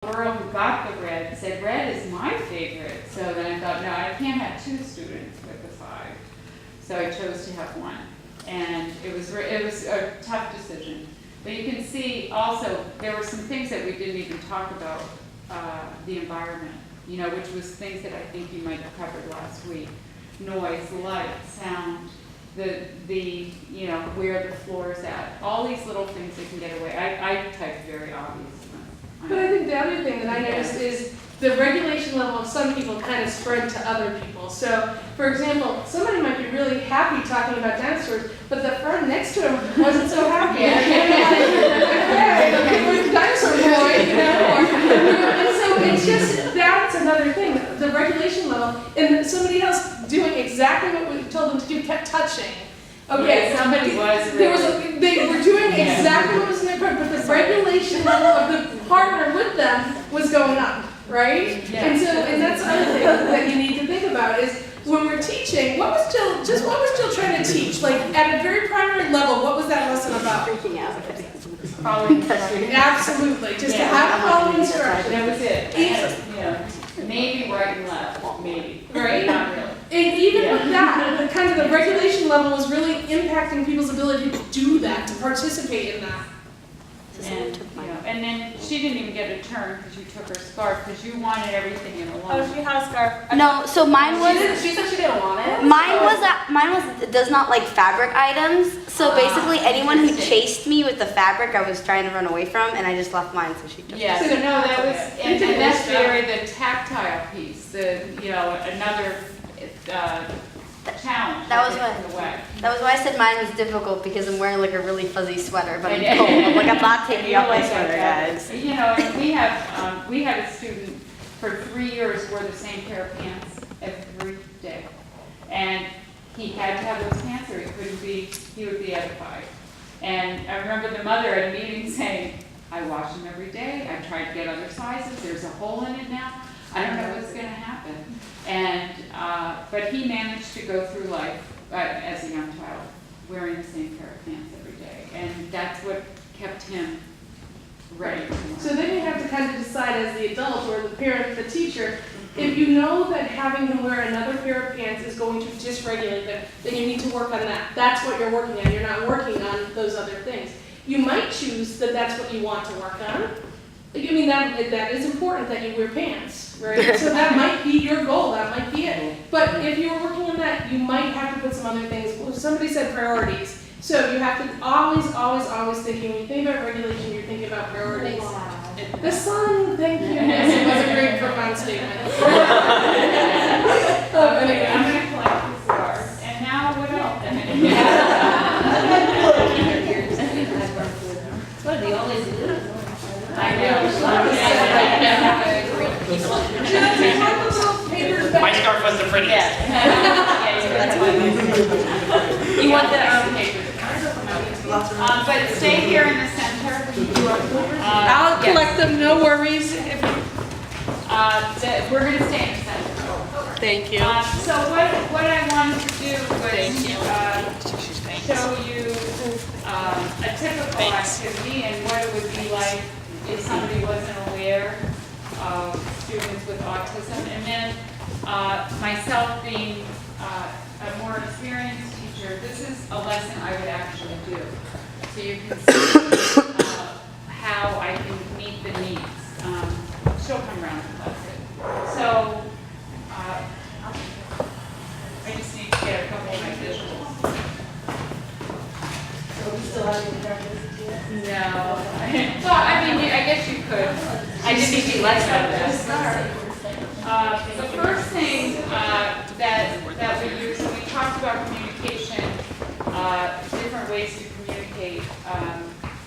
girl who got the red said, red is my favorite. So then I thought, no, I can't have 2 students with the 5. So I chose to have 1. And it was a tough decision. But you can see also, there were some things that we didn't even talk about, the environment, you know, which was things that I think you might have covered last week. Noise, light, sound, the you know, where the floor is at. All these little things that can get away. I typed very obvious. But I think the other thing that I noticed is the regulation level of some people kind of spread to other people. So, for example, somebody might be really happy talking about dinosaurs, but the friend next to him wasn't so happy. Okay, where's the dinosaur boy? You know? And so it's just, that's another thing. The regulation level, and somebody else doing exactly what we told them to do kept touching. Okay, yeah, somebody was. They were doing exactly what was in their part, but the regulation level of the partner with them was going up, right? Yeah. And that's another thing that you need to think about is when we're teaching, what was Jill trying to teach? Like at a very primary level, what was that lesson about? Freaking out. Following instructions. Absolutely, just to have following instructions. That was it. Yeah. Maybe right and left, maybe. Right? Not really. And even with that, the kind of the regulation level was really impacting people's ability to do that, to participate in that. And, you know, and then she didn't even get a turn because you took her scarf because you wanted everything in a line. Oh, she had a scarf. No, so mine was. She said she didn't want it. Mine was does not like fabric items. So basically, anyone who chased me with the fabric, I was trying to run away from, and I just left mine, so she took it. Yeah, so no, that was, and that's very the tactile piece, the, you know, another challenge. That was in the way. That was why I said mine was difficult because I'm wearing like a really fuzzy sweater, but I'm cold. I'm like, I'm not taking off my sweater, guys. You know, and we had a student for 3 years wear the same pair of pants every day. And he had to have those pants or he would be edified. And I remember the mother at a meeting saying, I wash them every day, I tried to get other sizes, there's a hole in it now, I don't know what's gonna happen. And, but he managed to go through life as a young child, wearing the same pair of pants every day. And that's what kept him ready to learn. So then you have to kind of decide as the adult or the parent, the teacher, if you know that having him wear another pair of pants is going to dysregulate them, then you need to work on that. That's what you're working on. You're not working on those other things. You might choose that that's what you want to work on. I mean, that is important that you wear pants, right? So that might be your goal, that might be it. But if you're working on that, you might have to put some other things. Well, somebody said priorities. So you have to always thinking, when you think about regulation, you're thinking about priorities. Wow. The sun, thank you. Yes, it was a great profound statement. Okay, I'm going to collect the scarf. And now what else? What are the only do? I know. My scarf was the prettiest. You want the papers. But stay here in the center. I'll collect them, no worries. We're going to stay in the center. Thank you. So what I wanted to do was show you a typical activity and what it would be like if somebody wasn't aware of students with autism. And then myself being a more experienced teacher, this is a lesson I would actually do. So you can see how I can meet the needs. She'll come around and bless it. So I just need to get a couple of my visuals. So we still have any practice? No. Well, I mean, I guess you could. I just need to let this. The first thing that we use, when we talked about communication, different ways to communicate,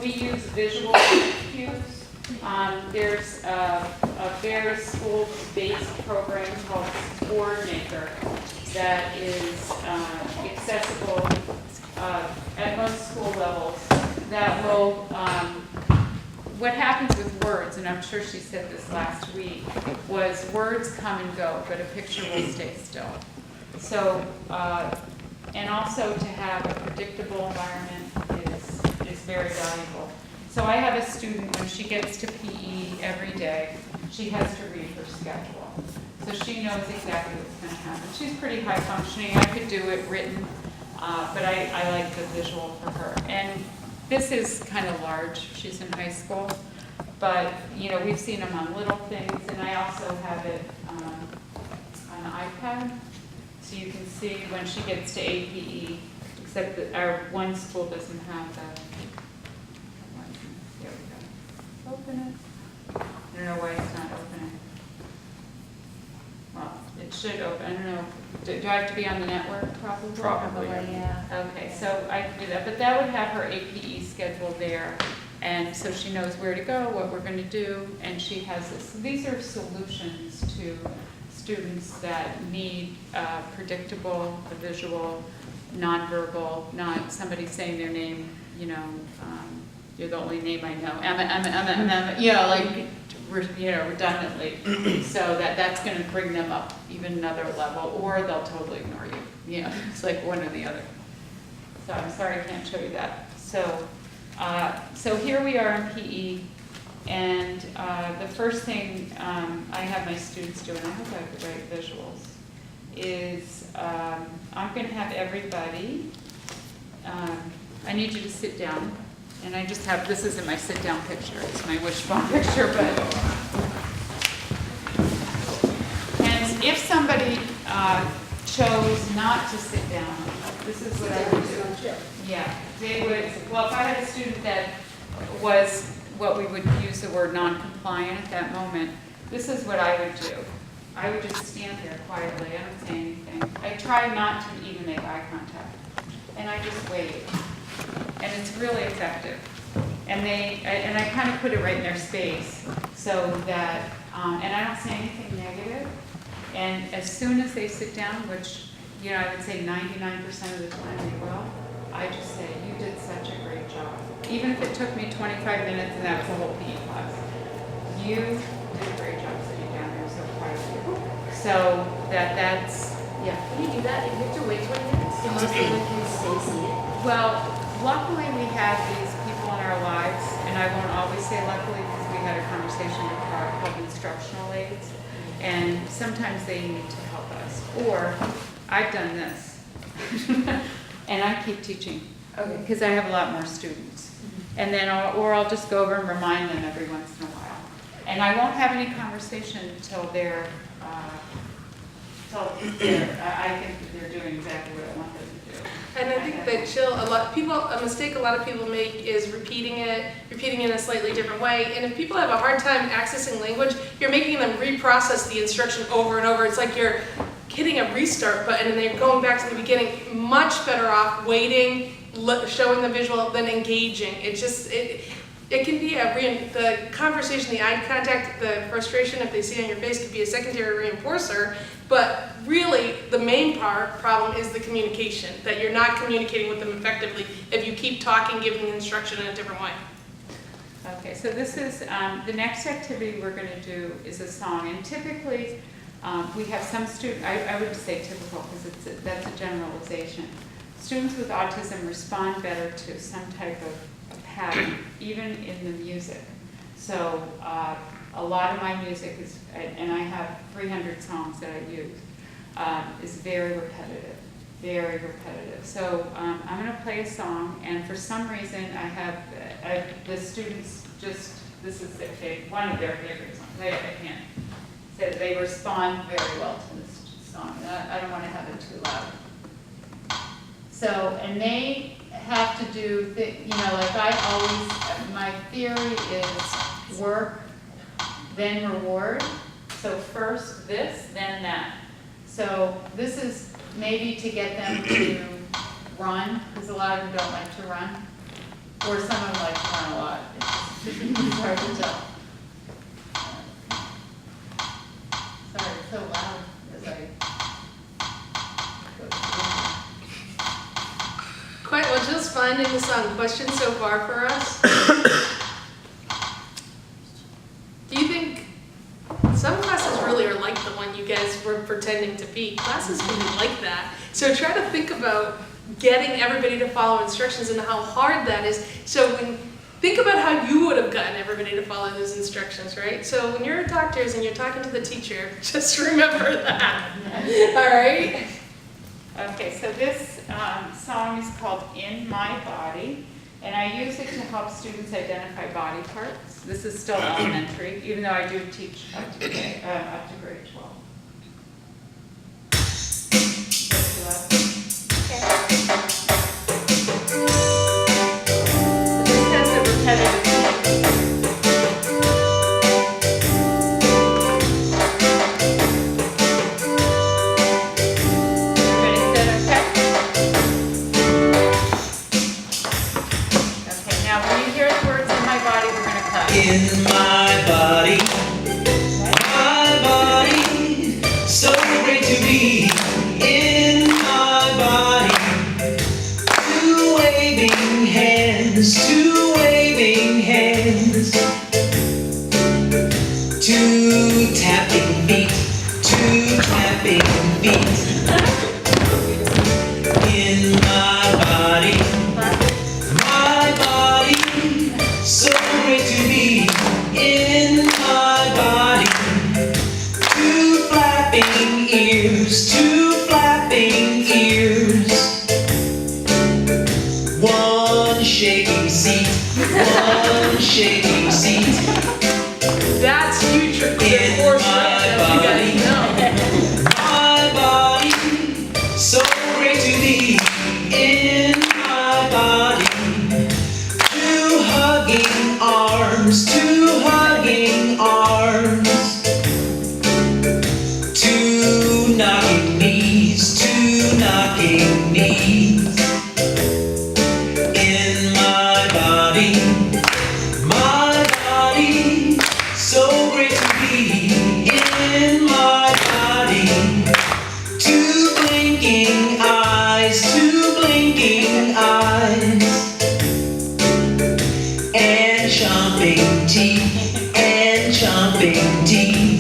we use visual cues. There's a very school-based program called Spohn that is accessible at most school levels. That will, what happens with words, and I'm sure she said this last week, was words come and go, but a picture will stay still. So, and also to have a predictable environment is very valuable. So I have a student, when she gets to PE every day, she has to read her schedule. So she knows exactly what's going to happen. She's pretty high functioning. I could do it written, but I like the visual for her. And this is kind of large. She's in high school. But, you know, we've seen them on little things, and I also have it on an iPad. So you can see when she gets to APE, except that our one school doesn't have that. There we go. Open it. I don't know why it's not opening. Well, it should open. I don't know. Do I have to be on the network probably? Probably. Yeah. Okay, so I can do that. But that would have her APE schedule there. And so she knows where to go, what we're going to do, and she has this. These are solutions to students that need predictable, visual, nonverbal, not somebody saying their name, you know, you're the only name I know, Emma, you know, like, you know, redundantly. So that's going to bring them up even another level, or they'll totally ignore you. You know, it's like one or the other. So I'm sorry I can't show you that. So here we are in PE, and the first thing I have my students do, and I hope I have the right visuals, is I'm going to have everybody, I need you to sit down, and I just have, this isn't my sit-down picture, it's my wishbone picture, but, and if somebody chose not to sit down, this is what I would do. Yeah, they would, well, if I had a student that was what we would use the word non-compliant at that moment, this is what I would do. I would just stand there quietly, I don't say anything. I try not to even make eye contact. And I just wait. And it's really effective. And I kind of put it right in their space so that, and I don't say anything negative. And as soon as they sit down, which, you know, I would say 99% of the time they will, I just say, you did such a great job. Even if it took me 25 minutes and that was a whole PE class. You did a great job sitting down there, so proud of you. So that's, yeah. Can you do that? You have to wait 20 minutes? So most of them can stay seated? Well, luckily we have these people in our lives, and I won't always say luckily because we had a conversation with our called instructional aides, and sometimes they need to help us. Or I've done this. And I keep teaching, because I have a lot more students. And then, I'll just go over and remind them every once in a while. And I won't have any conversation until they're, I think that they're doing exactly what I want them to do. And I think that a mistake a lot of people make is repeating it in a slightly different way. And if people have a hard time accessing language, you're making them reprocess the instruction over and over. It's like you're hitting a restart button and they're going back to the beginning. Much better off waiting, showing the visual, than engaging. It can be the conversation, the eye contact, the frustration if they see it on your face could be a secondary reinforcer, but really the main problem is the communication, that you're not communicating with them effectively if you keep talking, giving the instruction in a different way. Okay, so this is, the next activity we're going to do is a song, and typically we have some students, I would say typical because that's a generalization. Students with autism respond better to some type of pattern, even in the music. So a lot of my music is, and I have 300 songs that I use, is very repetitive, very repetitive. So I'm going to play a song, and for some reason I have the students just, this is one of their favorite songs. I can't say they respond very well to this song. I don't want to have it too loud. So, and they have to do, like I always, my theory is work, then reward. So first this, then that. So this is maybe to get them to run, because a lot of them don't like to run, or some of them like to run a lot. It's hard to tell. Sorry, it's so loud as I go through. Quite well, just finding the song. Questions so far for us? Do you think some classes really are like the one you guys were pretending to be? Classes can be like that. So try to think about getting everybody to follow instructions and how hard that is. So when think about how you would have gotten everybody to follow those instructions, right? So when you're at doctors and you're talking to the teacher, just remember that. All right? Okay, so this song is called In My Body, and I use it to help students identify body parts. This is still elementary, even though I do teach up to grade 12. This has a repetitive theme. Everybody said okay? Okay, now when you hear the words in my body, we're going to clap. In my body, so great to be in my body. Two waving hands, two tapping feet, in my body, so great to be in my body. Two flapping ears, one shaking seat, That's future in course my right now, body, you guys know. my body, so great to be in my body. Two hugging arms, two knocking knees, in my body, so great to be in my body. Two blinking eyes, and chomping teeth,